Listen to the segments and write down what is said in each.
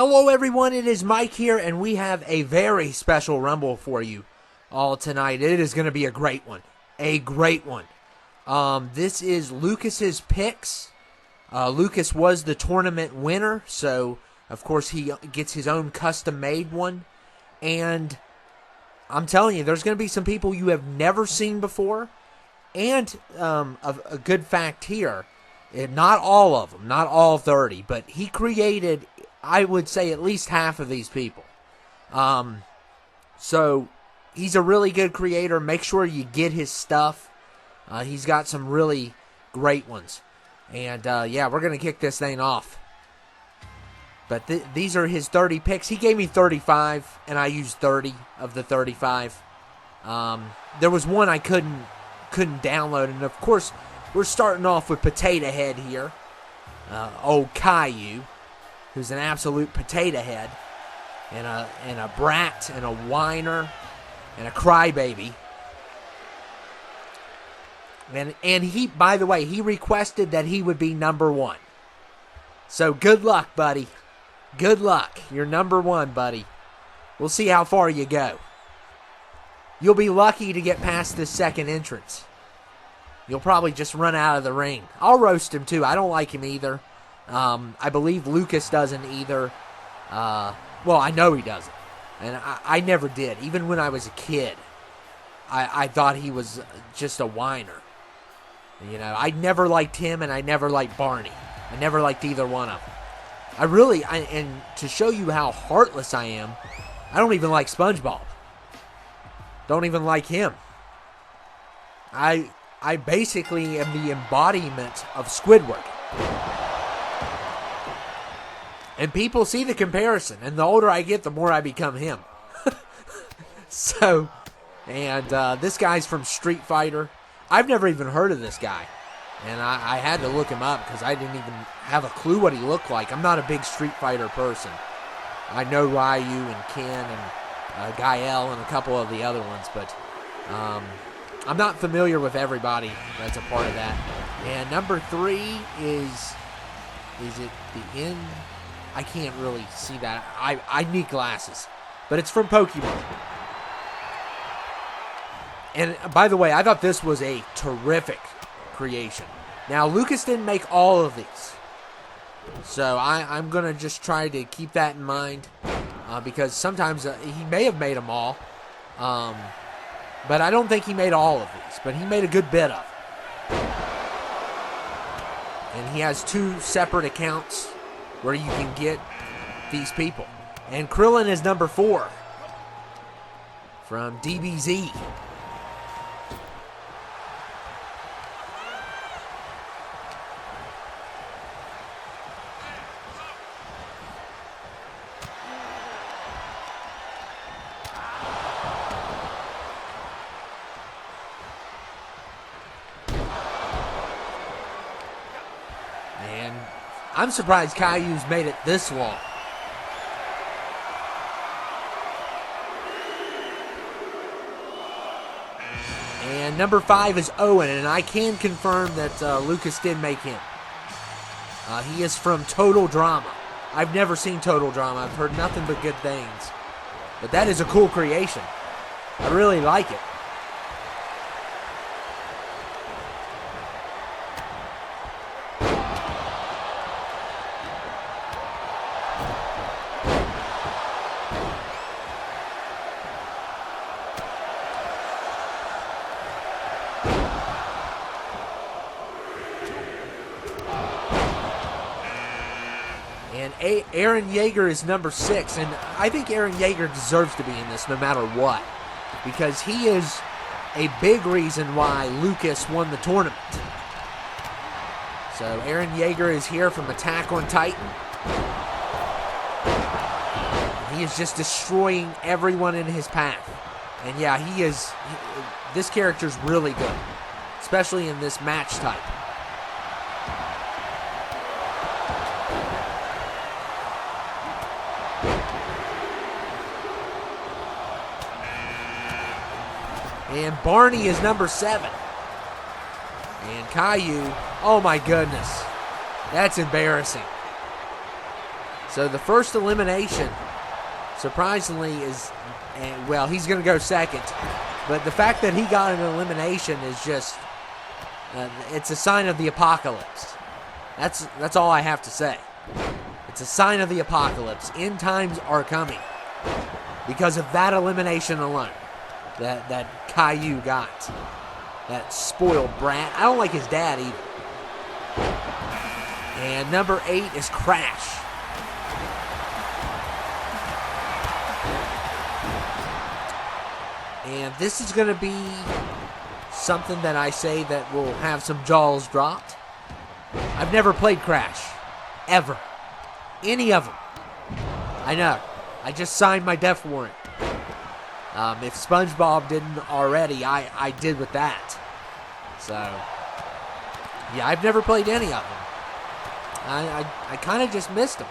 Hello everyone, it is Mike here, and we have a very special Rumble for you all tonight. It is going to be a great one. A great one. This is Lucas's picks. Lucas was the tournament winner, so of course he gets his own custom-made one. And I'm telling you, there's going to be some people you have never seen before. And a good fact here, not all of them, not all 30, but he created, I would say, at least half of these people. So he's a really good creator. Make sure you get his stuff. He's got some really great ones. And yeah, we're going to kick this thing off. But these are his 30 picks. He gave me 35, and I used 30 of the 35. There was one I couldn't download, and of course, we're starting off with Potato Head here. Old Caillou, who's an absolute potato head, and a brat, and a whiner, and a crybaby. And he, by the way, he requested that he would be number one. So good luck, buddy. Good luck. You're number one, buddy. We'll see how far you go. You'll be lucky to get past this second entrance. You'll probably just run out of the ring. I'll roast him too. I don't like him either. I believe Lucas doesn't either. Well, I know he doesn't. And I never did. Even when I was a kid, I thought he was just a whiner. You know, I never liked him, and I never liked Barney. I never liked either one of them. And to show you how heartless I am, I don't even like SpongeBob. Don't even like him. I basically am the embodiment of Squidward. And people see the comparison, and the older I get, the more I become him. So, and this guy's from Street Fighter. I've never even heard of this guy. And I had to look him up because I didn't even have a clue what he looked like. I'm not a big Street Fighter person. I know Ryu and Ken and Gael and a couple of the other ones, but I'm not familiar with everybody that's a part of that. And number 3 is it the end? I can't really see that. I need glasses. But it's from Pokemon. And by the way, I thought this was a terrific creation. Now, Lucas didn't make all of these. So I'm going to just try to keep that in mind. Because sometimes he may have made them all. But I don't think he made all of these. But he made a good bit of them. And he has 2 separate accounts where you can get these people. And Krillin is number 4 from DBZ. And I'm surprised Caillou's made it this long. And number 5 is Owen, and I can confirm that Lucas did make him. He is from Total Drama. I've never seen Total Drama. I've heard nothing but good things. But that is a cool creation. I really like it. And Aaron Yeager is number 6, and I think Aaron Yeager deserves to be in this no matter what, because he is a big reason why Lucas won the tournament. So Aaron Yeager is here from Attack on Titan. He is just destroying everyone in his path. And yeah, this character's really good, especially in this match type. And Barney is number 7. And Caillou, oh my goodness. That's embarrassing. So the first elimination, surprisingly, is, well, he's going to go second. But the fact that he got an elimination is just, it's a sign of the apocalypse. That's all I have to say. It's a sign of the apocalypse. End times are coming because of that elimination alone that Caillou got. That spoiled brat. I don't like his dad either. And number 8 is Crash. And this is going to be something that I say that will have some jaws dropped. I've never played Crash. Ever. Any of them. I know. I just signed my death warrant. If SpongeBob didn't already, I did with that. So, yeah, I've never played any of them. I kind of just missed them.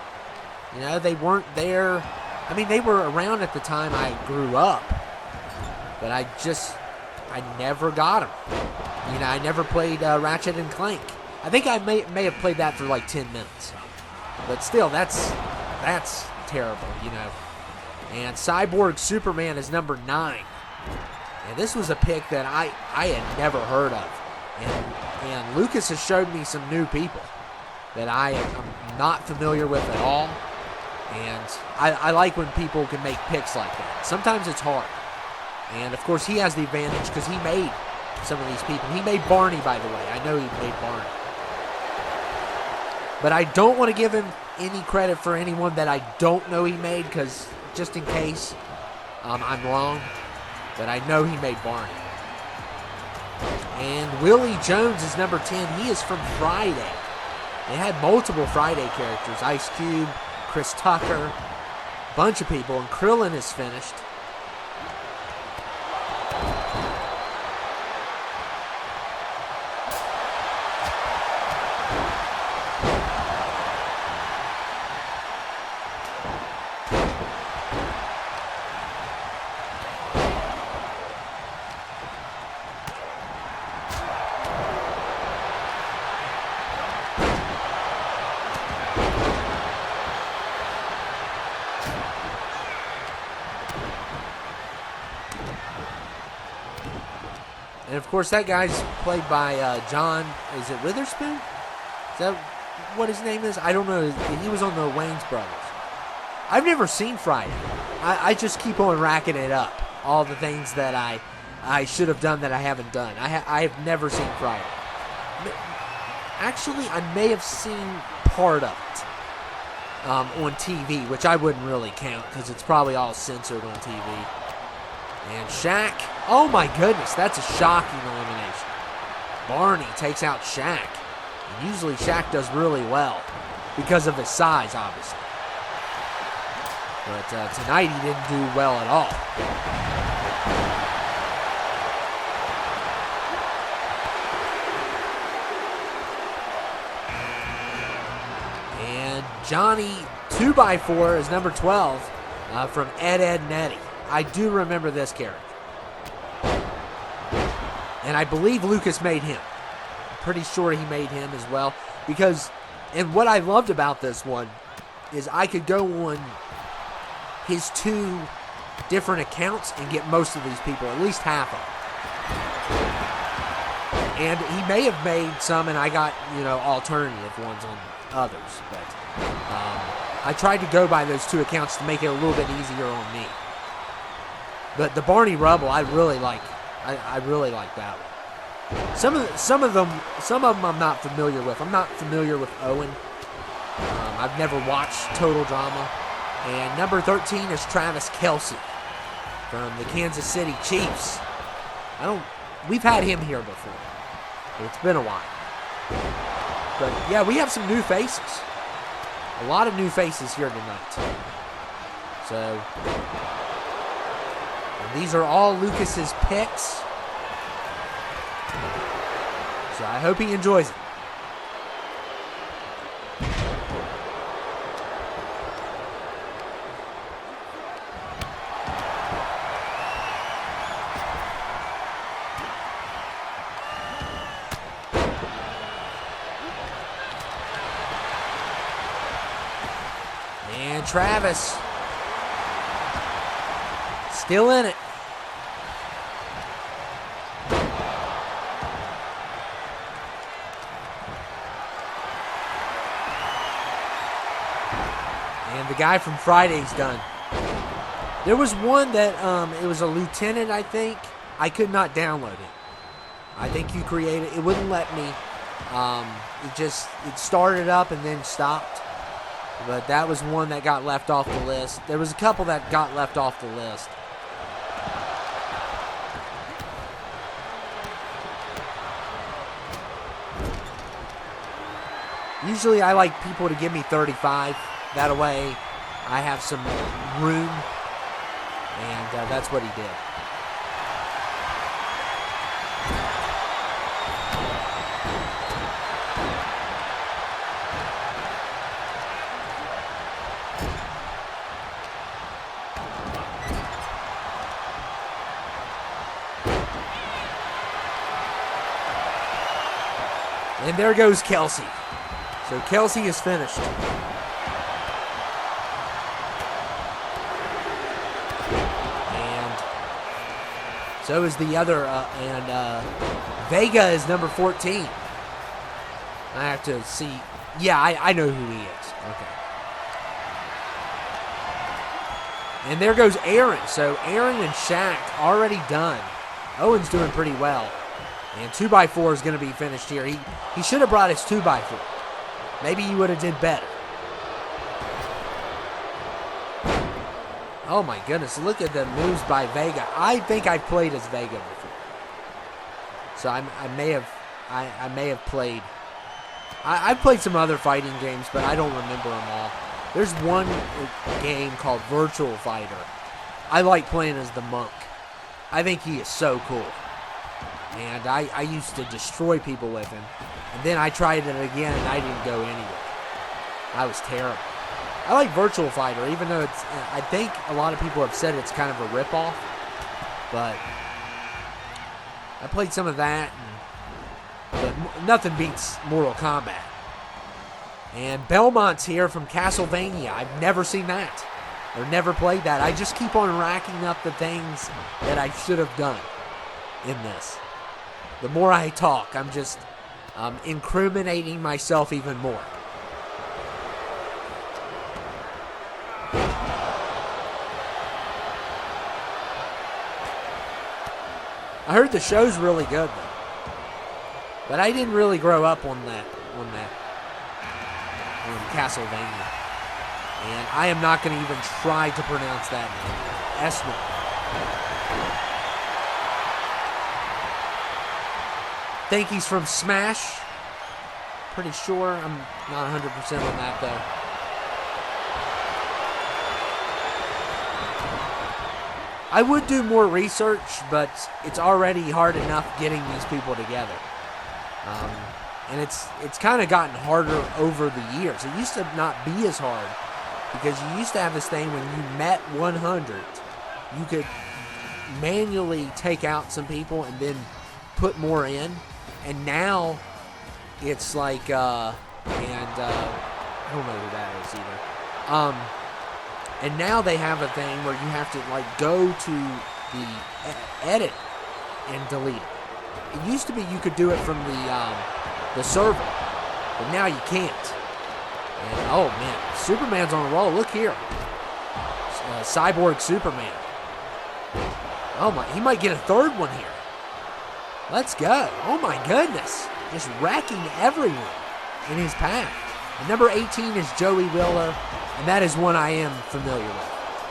You know, they weren't there. I mean, they were around at the time I grew up. But I never got them. You know, I never played Ratchet and Clank. I think I may have played that for like 10 minutes. But still, that's terrible, you know. And Cyborg Superman is number 9. And this was a pick that I had never heard of. And Lucas has showed me some new people that I am not familiar with at all. And I like when people can make picks like that. Sometimes it's hard. And, of course, he has the advantage because he made some of these people. He made Barney, by the way. I know he made Barney. But I don't want to give him any credit for anyone that I don't know he made because just in case I'm wrong. But I know he made Barney. And Willie Jones is number 10. He is from Friday. They had multiple Friday characters. Ice Cube, Chris Tucker, a bunch of people. And Krillin is finished. And, of course, that guy's played by John, is it Witherspoon? Is that what his name is? I don't know. He was on the Wayans Brothers. I've never seen Friday. I just keep on racking it up. All the things that I should have done that I haven't done. I have never seen Friday. Actually, I may have seen part of it on TV, which I wouldn't really count because it's probably all censored on TV. And Shaq, oh my goodness, that's a shocking elimination. Barney takes out Shaq. And usually Shaq does really well because of his size, obviously. But tonight he didn't do well at all. And Johnny 2x4 is number 12 from Ed, Edd n Eddy. I do remember this character. And I believe Lucas made him. I'm pretty sure he made him as well. Because, and what I loved about this one is I could go on his 2 different accounts and get most of these people, at least half of them. And he may have made some and I got, you know, alternative ones on others. But I tried to go by those 2 accounts to make it a little bit easier on me. But the Barney Rubble, I really like. I really like that one. Some of them I'm not familiar with. I'm not familiar with Owen. I've never watched Total Drama. And number 13 is Travis Kelce from the Kansas City Chiefs. We've had him here before. But it's been a while. But yeah, we have some new faces. A lot of new faces here tonight. So. These are all Lucas's picks. So I hope he enjoys it. Travis. Still in it. And the guy from Friday's done. There was one that, it was a lieutenant, I think. I could not download it. I think you created, it wouldn't let me. It started up and then stopped. But that was one that got left off the list. There was a couple that got left off the list. Usually I like people to give me 35. That way I have some room. And that's what he did. And there goes Kelsey. So Kelsey is finished. And so is the other, Vega is number 14. I have to see. Yeah, I know who he is. Okay. And there goes Aaron. So Aaron and Shaq already done. Owen's doing pretty well. And 2x4 is going to be finished here. He should have brought his 2x4. Maybe he would have did better. Oh my goodness, look at the moves by Vega. I think I've played as Vega before. So I may have played. I've played some other fighting games, but I don't remember them all. There's one game called Virtual Fighter. I like playing as the monk. I think he is so cool. And I used to destroy people with him. And then I tried it again, and I didn't go anywhere. I was terrible. I like Virtual Fighter, even though it's... I think a lot of people have said it's kind of a ripoff. But I played some of that, but nothing beats Mortal Kombat. And Belmont's here from Castlevania. I've never seen that. Or never played that. I just keep on racking up the things that I should have done in this. The more I talk, I'm just incriminating myself even more. I heard the show's really good, though. But I didn't really grow up on Castlevania. And I am not going to even try to pronounce that name. Esma. Think he's from Smash. Pretty sure. I'm not 100% on that, though. I would do more research, but it's already hard enough getting these people together. And it's kind of gotten harder over the years. It used to not be as hard because you used to have this thing when you met 100, you could manually take out some people and then put more in. And now it's like, I don't know who that is either. And now they have a thing where you have to like go to the edit and delete it. It used to be you could do it from the server, but now you can't. And oh man, Superman's on a roll. Look here, Cyborg Superman. Oh my, he might get a third one here. Let's go. Oh my goodness. Just wrecking everyone in his path. And number 18 is Joey Wheeler, and that is one I am familiar with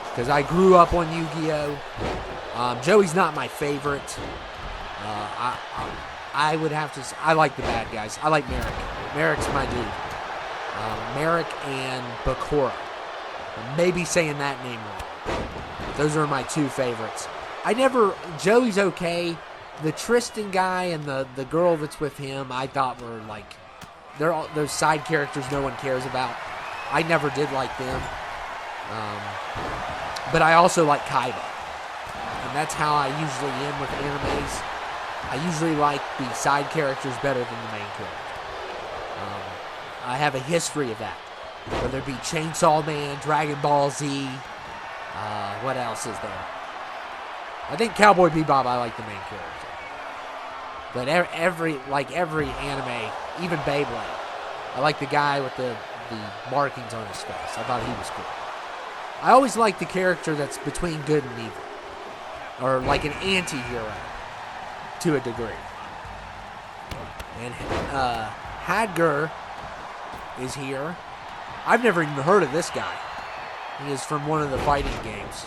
because I grew up on Yu-Gi-Oh! Joey's not my favorite. I would have to say, I like the bad guys. I like Merrick. Merrick's my dude. Merrick and Bakura. I may be saying that name wrong. Those are my two favorites. Joey's okay. The Tristan guy and the girl that's with him, I thought were like, those side characters no one cares about. I never did like them. But I also like Kaiba. And that's how I usually am with animes. I usually like the side characters better than the main character. I have a history of that. Whether it be Chainsaw Man, Dragon Ball Z, what else is there? I think Cowboy Bebop, I like the main character. But every anime, even Beyblade, I like the guy with the markings on his face. I thought he was cool. I always like the character that's between good and evil. Or like an anti-hero to a degree. And Hadgar is here. I've never even heard of this guy. He is from one of the fighting games.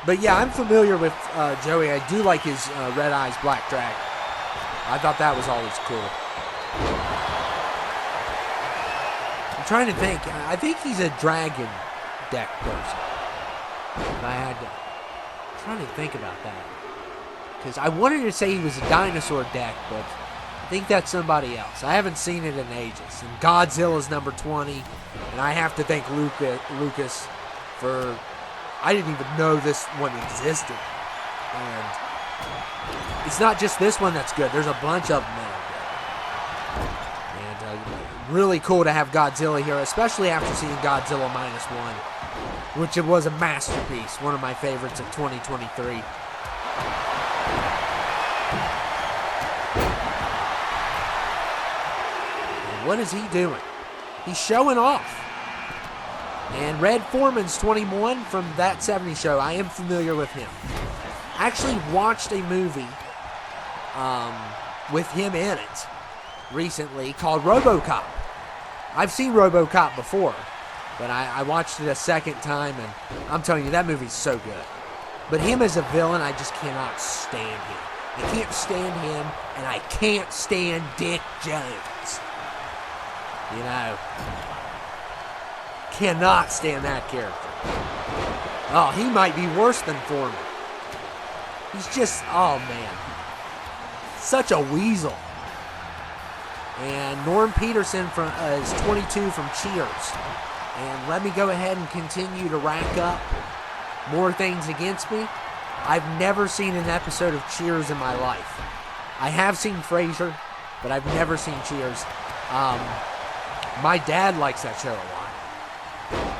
But yeah, I'm familiar with Joey. I do like his Red Eyes Black Dragon. I thought that was always cool. I'm trying to think. I think he's a dragon deck person. And I'm trying to think about that. Because I wanted to say he was a dinosaur deck, but I think that's somebody else. I haven't seen it in ages. And Godzilla's number 20. And I have to thank Lucas for... I didn't even know this one existed. And it's not just this one that's good. There's a bunch of them that are good. And really cool to have Godzilla here, especially after seeing Godzilla -1, which it was a masterpiece. One of my favorites of 2023. And what is he doing? He's showing off. And Red Foreman's 21 from That 70s Show. I am familiar with him. Actually watched a movie with him in it recently called RoboCop. I've seen RoboCop before, but I watched it a second time, and I'm telling you, that movie's so good. But him as a villain, I just cannot stand him. I can't stand him, and I can't stand Dick Jones. You know... Cannot stand that character. Oh, he might be worse than Foreman. He's just, oh man, such a weasel. And Norm Peterson is 22 from Cheers. And let me go ahead and continue to rack up more things against me. I've never seen an episode of Cheers in my life. I have seen Frasier, but I've never seen Cheers. My dad likes that show a lot.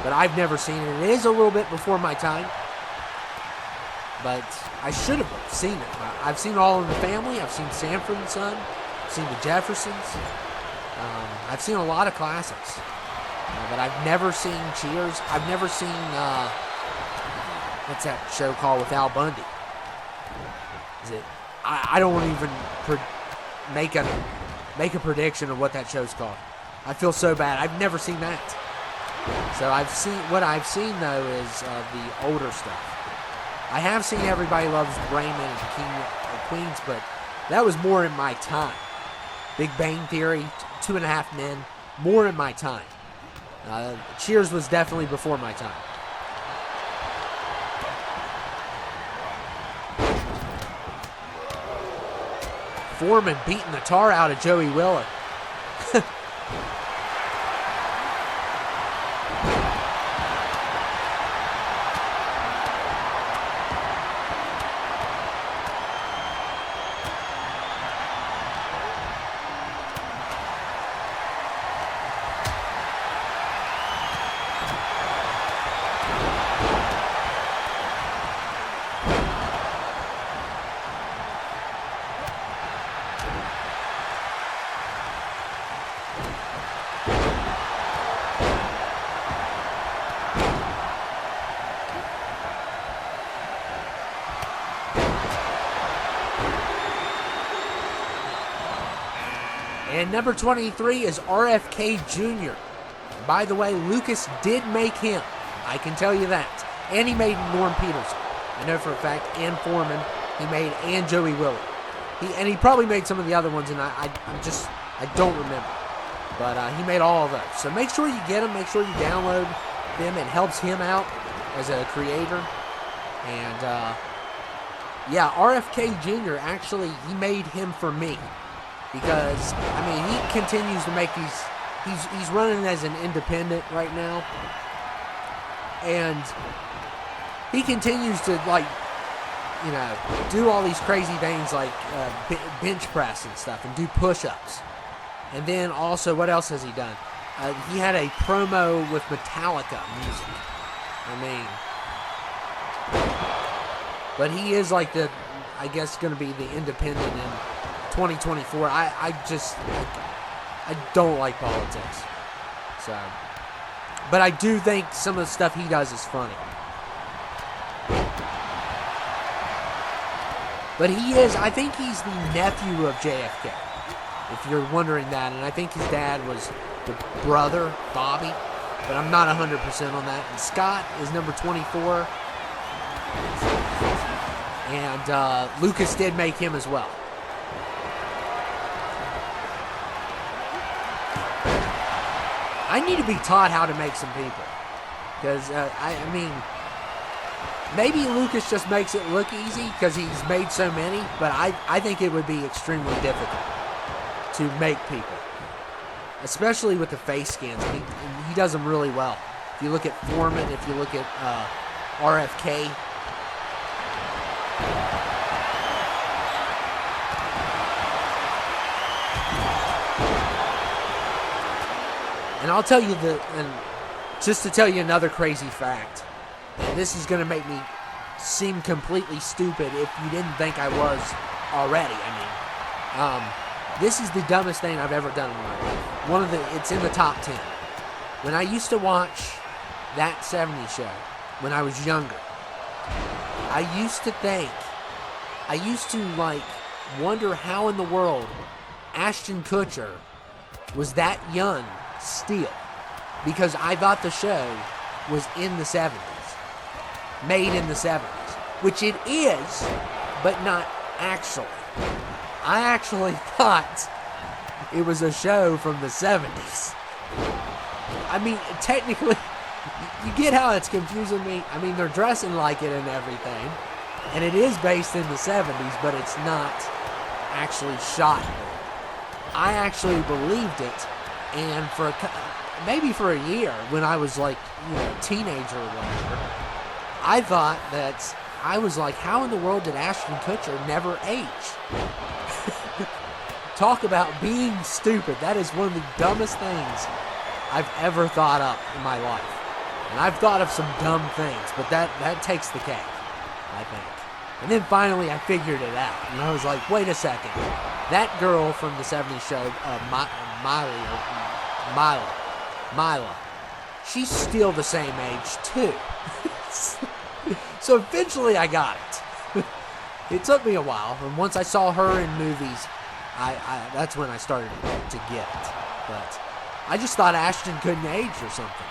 But I've never seen it. It is a little bit before my time. But I should have seen it. I've seen All in the Family. I've seen Sanford and Son. I've seen The Jeffersons. I've seen a lot of classics. But I've never seen Cheers. I've never seen, what's that show called with Al Bundy? Is it? I don't want to even make a prediction of what that show's called. I feel so bad. I've never seen that. So what I've seen though is the older stuff. I have seen Everybody Loves Raymond and King of Queens, but that was more in my time. Big Bang Theory, 2.5 Men, more in my time. Cheers was definitely before my time. Foreman beating the tar out of Joey Wheeler. And number 23 is RFK Jr. By the way, Lucas did make him. I can tell you that. And he made Norm Peterson. I know for a fact. And Foreman. He made and Joey Wheeler. He probably made some of the other ones, and I don't remember. But he made all of those. So make sure you get them. Make sure you download them. It helps him out as a creator. And yeah, RFK Jr. actually, he made him for me. Because, I mean, he continues to make these... He's running as an independent right now. And he continues to, like, do all these crazy things like bench press and stuff and do push-ups. And then also, what else has he done? He had a promo with Metallica music. But he is like I guess going to be the independent in 2024. I don't like politics. So, but I do think some of the stuff he does is funny. But I think he's the nephew of JFK, if you're wondering that. And I think his dad was the brother, Bobby. But I'm not 100% on that. And Scott is number 24. And Lucas did make him as well. I need to be taught how to make some people. Because, maybe Lucas just makes it look easy because he's made so many, but I think it would be extremely difficult to make people, especially with the face scans. He does them really well. If you look at Foreman, if you look at RFK. And I'll tell you just to tell you another crazy fact. And this is going to make me seem completely stupid if you didn't think I was already. This is the dumbest thing I've ever done in my life. It's in the top 10. When I used to watch That 70s Show, when I was younger, I used to wonder how in the world Ashton Kutcher was that young still. Because I thought the show was in the 70s. Made in the 70s, which it is, but not actually. I actually thought it was a show from the 70s. Technically, you get how it's confusing me? They're dressing like it and everything, and it is based in the 70s, but it's not actually shot there. I actually believed it, and maybe for a year, when I was a teenager or whatever, I thought that I was like, how in the world did Ashton Kutcher never age? Talk about being stupid. That is one of the dumbest things I've ever thought up in my life. And I've thought of some dumb things, but that takes the cake, I think. And then finally I figured it out. And I was like, wait a second. That girl from the 70s show, Mila, she's still the same age too. So eventually I got it. It took me a while, and once I saw her in movies, that's when I started to get it. But I just thought Ashton couldn't age or something.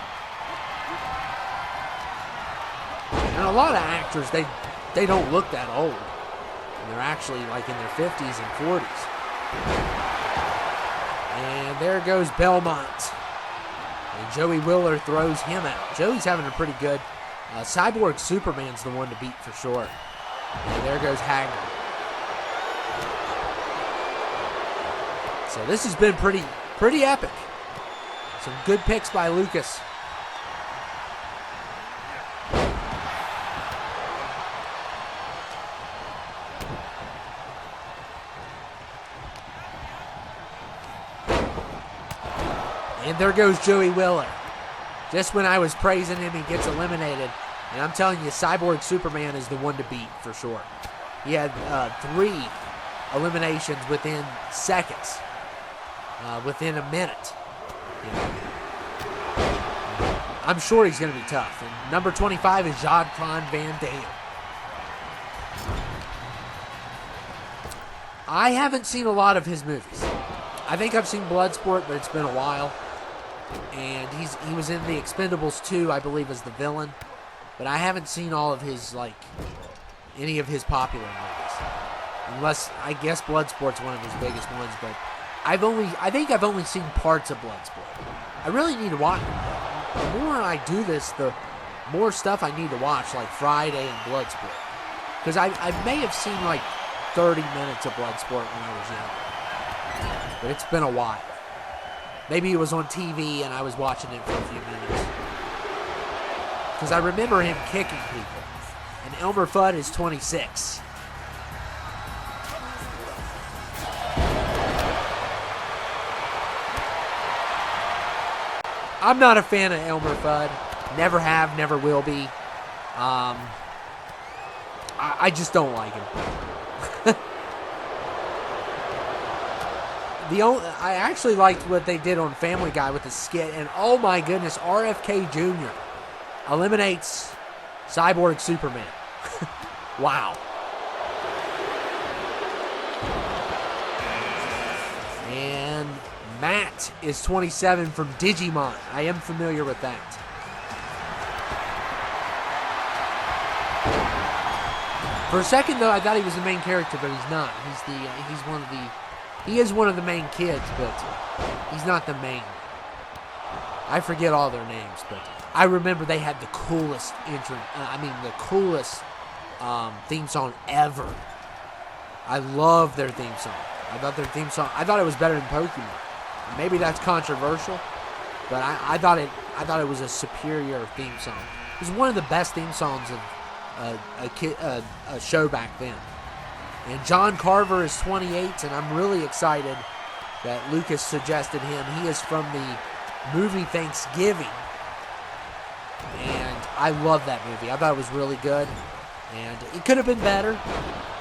And a lot of actors, they don't look that old. And they're actually in their 50s and 40s. And there goes Belmont. And Joey Wheeler throws him out. Joey's having a pretty good... Cyborg Superman's the one to beat for sure. And there goes Hagler. So this has been pretty epic. Some good picks by Lucas. And there goes Joey Wheeler. Just when I was praising him, he gets eliminated. And I'm telling you, Cyborg Superman is the one to beat for sure. He had 3 eliminations within seconds. Within a minute. I'm sure he's going to be tough. And number 25 is Jean-Claude Van Damme. I haven't seen a lot of his movies. I think I've seen Bloodsport, but it's been a while. And he was in The Expendables 2, I believe, as the villain. But I haven't seen all of his, any of his popular movies. Unless, I guess Bloodsport's one of his biggest ones, but I think I've only seen parts of Bloodsport. I really need to watch it. The more I do this, the more stuff I need to watch, like Friday and Bloodsport. Because I may have seen, 30 minutes of Bloodsport when I was younger. But it's been a while. Maybe it was on TV and I was watching it for a few minutes. Because I remember him kicking people. And Elmer Fudd is 26. I'm not a fan of Elmer Fudd. Never have, never will be. I just don't like him. I actually liked what they did on Family Guy with the skit, and oh my goodness, RFK Jr. eliminates Cyborg Superman. Wow. And Matt is 27 from Digimon. I am familiar with that. For a second, though, I thought he was the main character, but he's not. He is one of the main kids, but he's not the main. I forget all their names, but I remember they had the coolest theme song ever. I love their theme song. I thought it was better than Pokemon. Maybe that's controversial, but I thought it was a superior theme song. It was one of the best theme songs of a show back then. And John Carver is 28, and I'm really excited that Lucas suggested him. He is from the movie Thanksgiving, and I love that movie. I thought it was really good, and it could have been better.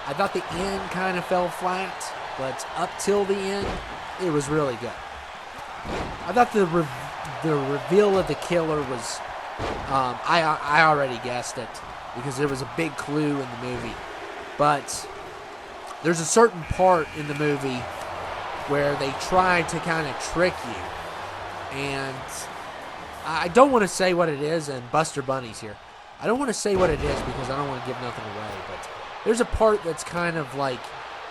I thought the end kind of fell flat, but up till the end, it was really good. I thought the reveal of the killer was, I already guessed it because there was a big clue in the movie, but there's a certain part in the movie where they try to kind of trick you, and I don't want to say what it is, and Buster Bunny's here. I don't want to say what it is because I don't want to give nothing away, but there's a part that's kind of like,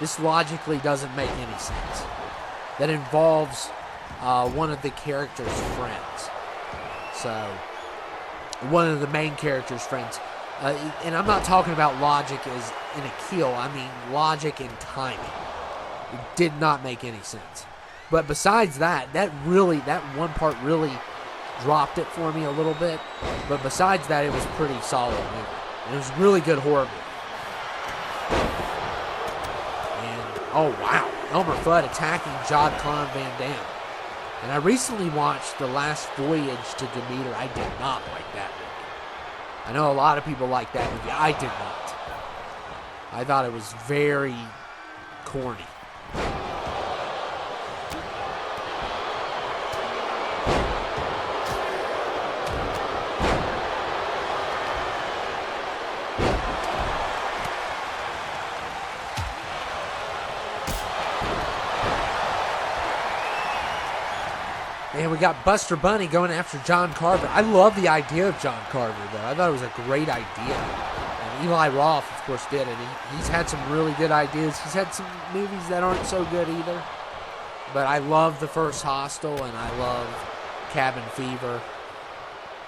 this logically doesn't make any sense, that involves one of the character's friends. So, one of the main character's friends. And I'm not talking about logic as in a kill. I mean logic in timing. It did not make any sense. But besides that one part really dropped it for me a little bit. But besides that, it was pretty solid movie. And it was a really good horror movie. And, oh wow, Elmer Fudd attacking Jean-Claude Van Damme. And I recently watched The Last Voyage to Demeter. I did not like that movie. I know a lot of people like that movie. I did not. I thought it was very corny. And we got Buster Bunny going after John Carver. I love the idea of John Carver, though. I thought it was a great idea. And Eli Roth, of course, did it. He's had some really good ideas. He's had some movies that aren't so good either. But I love the first Hostel, and I love Cabin Fever.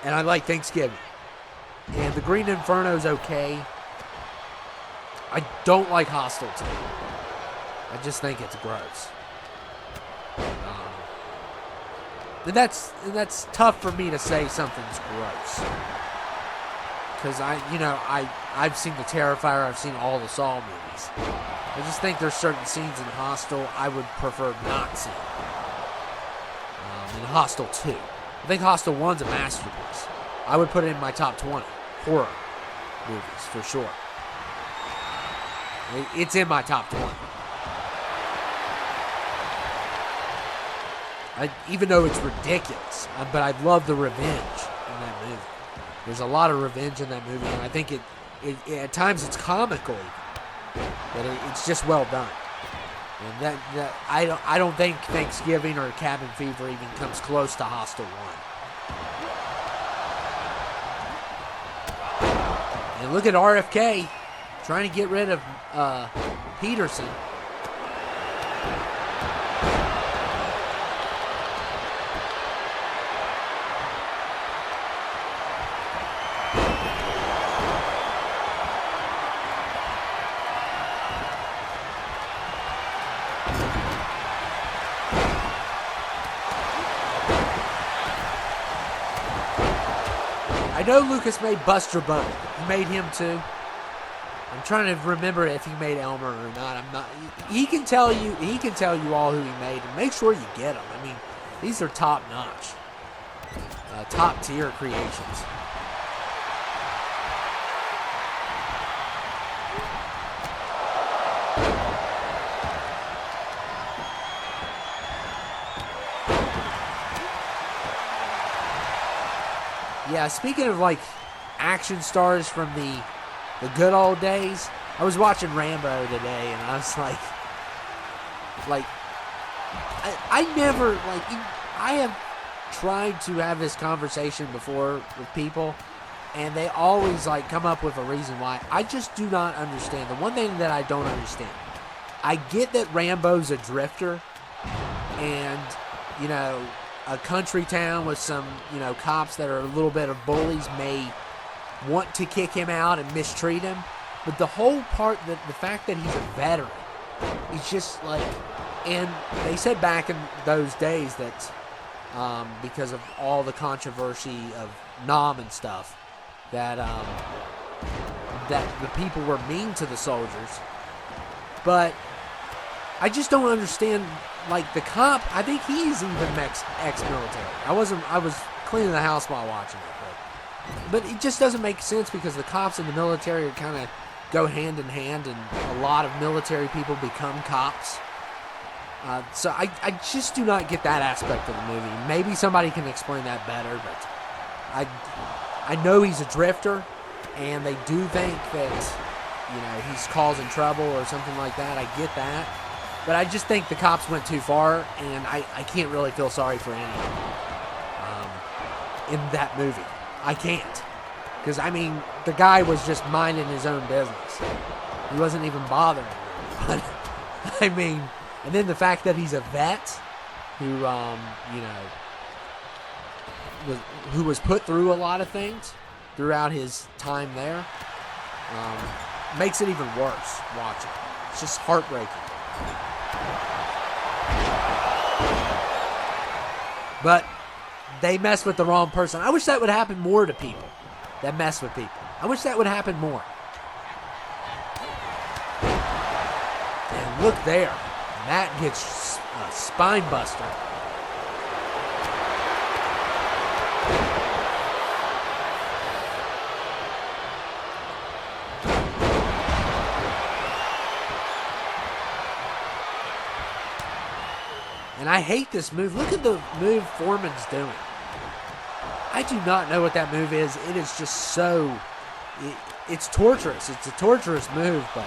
And I like Thanksgiving. And The Green Inferno's okay. I don't like Hostel 2. I just think it's gross. And that's tough for me to say something's gross, because I've seen The Terrifier, I've seen all the Saw movies. I just think there's certain scenes in Hostel I would prefer not seeing. In Hostel 2, I think Hostel 1's a masterpiece. I would put it in my top 20 horror movies for sure. It's in my top 20. Even though it's ridiculous, but I love the revenge in that movie. There's a lot of revenge in that movie, and I think it at times it's comical, even, but it's just well done. And that I don't think Thanksgiving or Cabin Fever even comes close to Hostel 1. And look at RFK trying to get rid of Peterson. I know Lucas made Buster Bunny. He made him too. I'm trying to remember if he made Elmer or not. I'm not. He can tell you. He can tell you all who he made, and make sure you get them. I mean, these are top notch, top tier creations. Yeah, speaking of like action stars from the good old days, I was watching Rambo today, and I was like I never I have tried to have this conversation before with people, and they always like come up with a reason why. I just do not understand. The one thing that I don't understand, I get that Rambo's a drifter, and you know, a country town with some, you know, cops that are a little bit of bullies may want to kick him out and mistreat him. But the whole part, the fact that he's a veteran, is just like, and they said back in those days that because of all the controversy of Nam and stuff, that that the people were mean to the soldiers. But I just don't understand. Like the cop, I think he's even ex-military. I was cleaning the house while watching it, but it just doesn't make sense because the cops and the military kind of go hand in hand, and a lot of military people become cops. So I just do not get that aspect of the movie. Maybe somebody can explain that better, but I know he's a drifter, and they do think that, you know, he's causing trouble or something like that. I get that. But I just think the cops went too far, and I can't really feel sorry for any of them in that movie. I can't. Because, I mean, the guy was just minding his own business. He wasn't even bothering anyone. But, I mean, and then the fact that he's a vet who, you know, who was put through a lot of things throughout his time there, makes it even worse watching. It's just heartbreaking. But they mess with the wrong person. I wish that would happen more to people that mess with people. I wish that would happen more. And look there. Matt gets a spine buster. And I hate this move. Look at the move Foreman's doing. I do not know what that move is. It is just so... It's torturous. It's a torturous move, but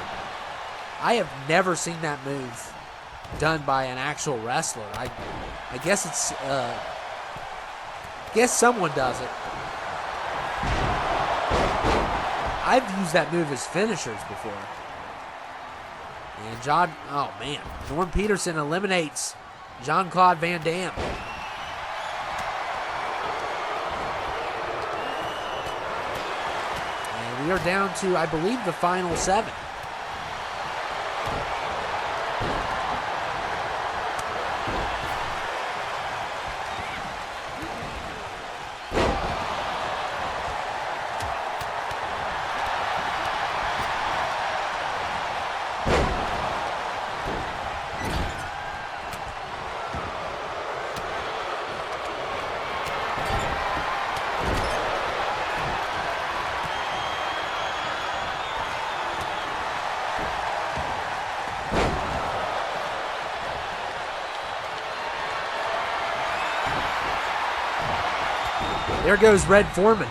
I have never seen that move done by an actual wrestler. I guess it's... I guess someone does it. I've used that move as finishers before. And John... Oh, man. Norm Peterson eliminates Jean-Claude Van Damme. And we are down to, I believe, the final 7. There goes Red Foreman.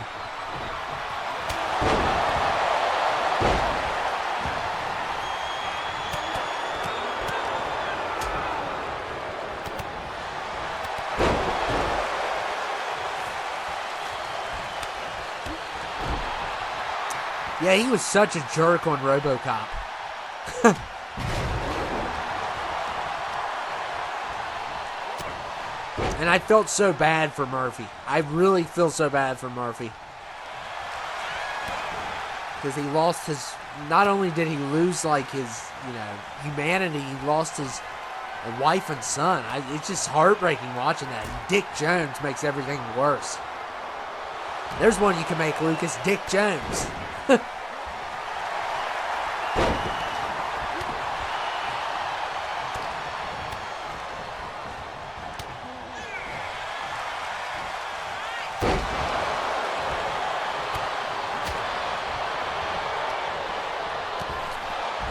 Yeah, he was such a jerk on RoboCop. And I felt so bad for Murphy. I really feel so bad for Murphy. Because he lost his... Not only did he lose, like, his, you know, humanity, he lost his wife and son. It's just heartbreaking watching that. Dick Jones makes everything worse. There's one you can make, Lucas. Dick Jones.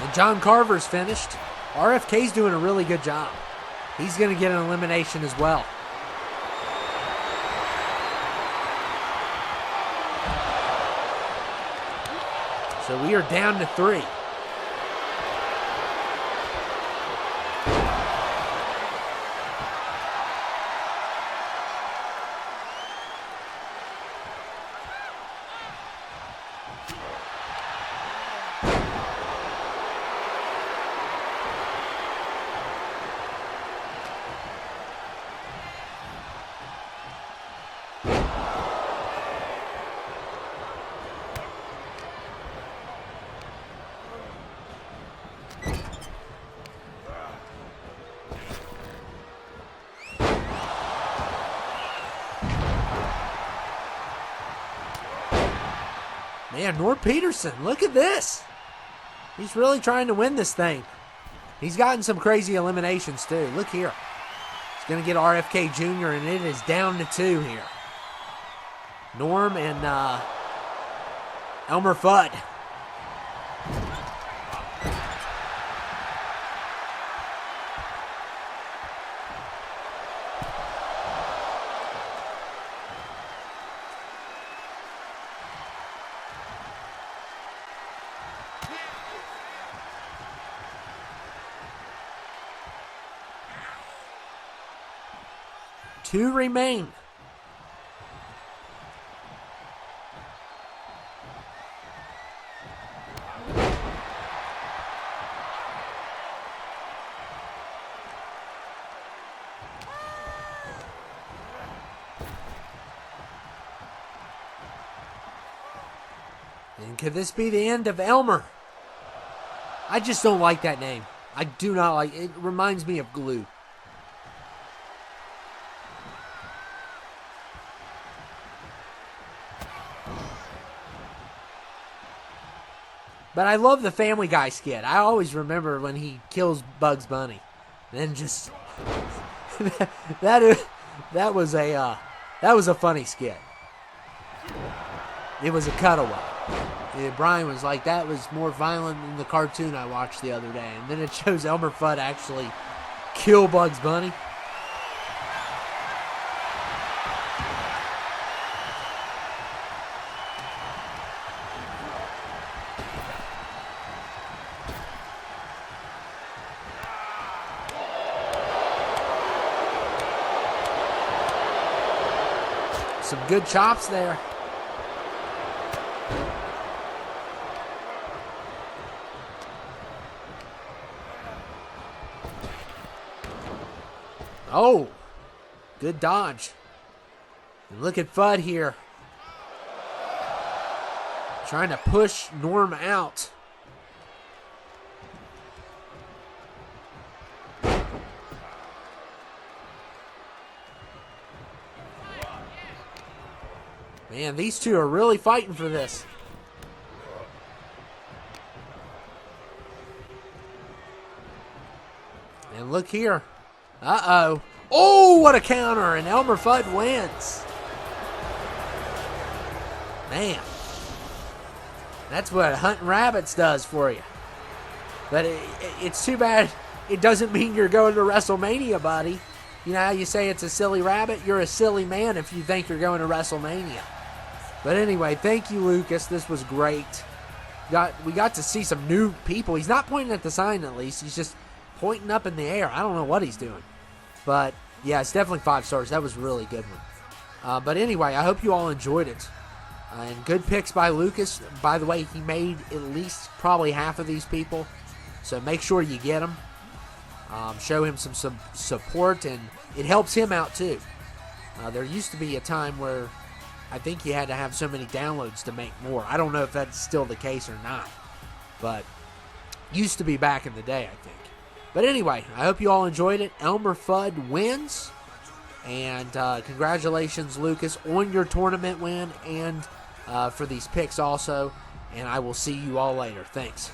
And John Carver's finished. RFK's doing a really good job. He's going to get an elimination as well. So we are down to 3. Man, Norm Peterson, look at this. He's really trying to win this thing. He's gotten some crazy eliminations, too. Look here. He's going to get RFK Jr., and it is down to 2 here. Norm and Elmer Fudd. Two remain. And could this be the end of Elmer? I just don't like that name. I do not like it. It reminds me of glue. But I love the Family Guy skit. I always remember when he kills Bugs Bunny. Then just that was a funny skit. It was a cutaway. Brian was like, that was more violent than the cartoon I watched the other day. And then it shows Elmer Fudd actually kill Bugs Bunny. Some good chops there. Oh, good dodge. And look at Fudd here. Trying to push Norm out. Man, these two are really fighting for this. And look here. Uh-oh. Oh, what a counter. And Elmer Fudd wins. Man. That's what hunting rabbits does for you. But it's too bad it doesn't mean you're going to WrestleMania, buddy. You know how you say it's a silly rabbit? You're a silly man if you think you're going to WrestleMania. But anyway, thank you, Lucas. This was great. We got to see some new people. He's not pointing at the sign, at least. He's just pointing up in the air. I don't know what he's doing. But, yeah, it's definitely 5 stars. That was a really good one. But anyway, I hope you all enjoyed it. And good picks by Lucas. By the way, he made at least probably half of these people. So make sure you get them. Show him some support, and it helps him out, too. There used to be a time where I think you had to have so many downloads to make more. I don't know if that's still the case or not. But used to be back in the day, I think. But anyway, I hope you all enjoyed it. Elmer Fudd wins. And congratulations, Lucas, on your tournament win and for these picks also. And I will see you all later. Thanks.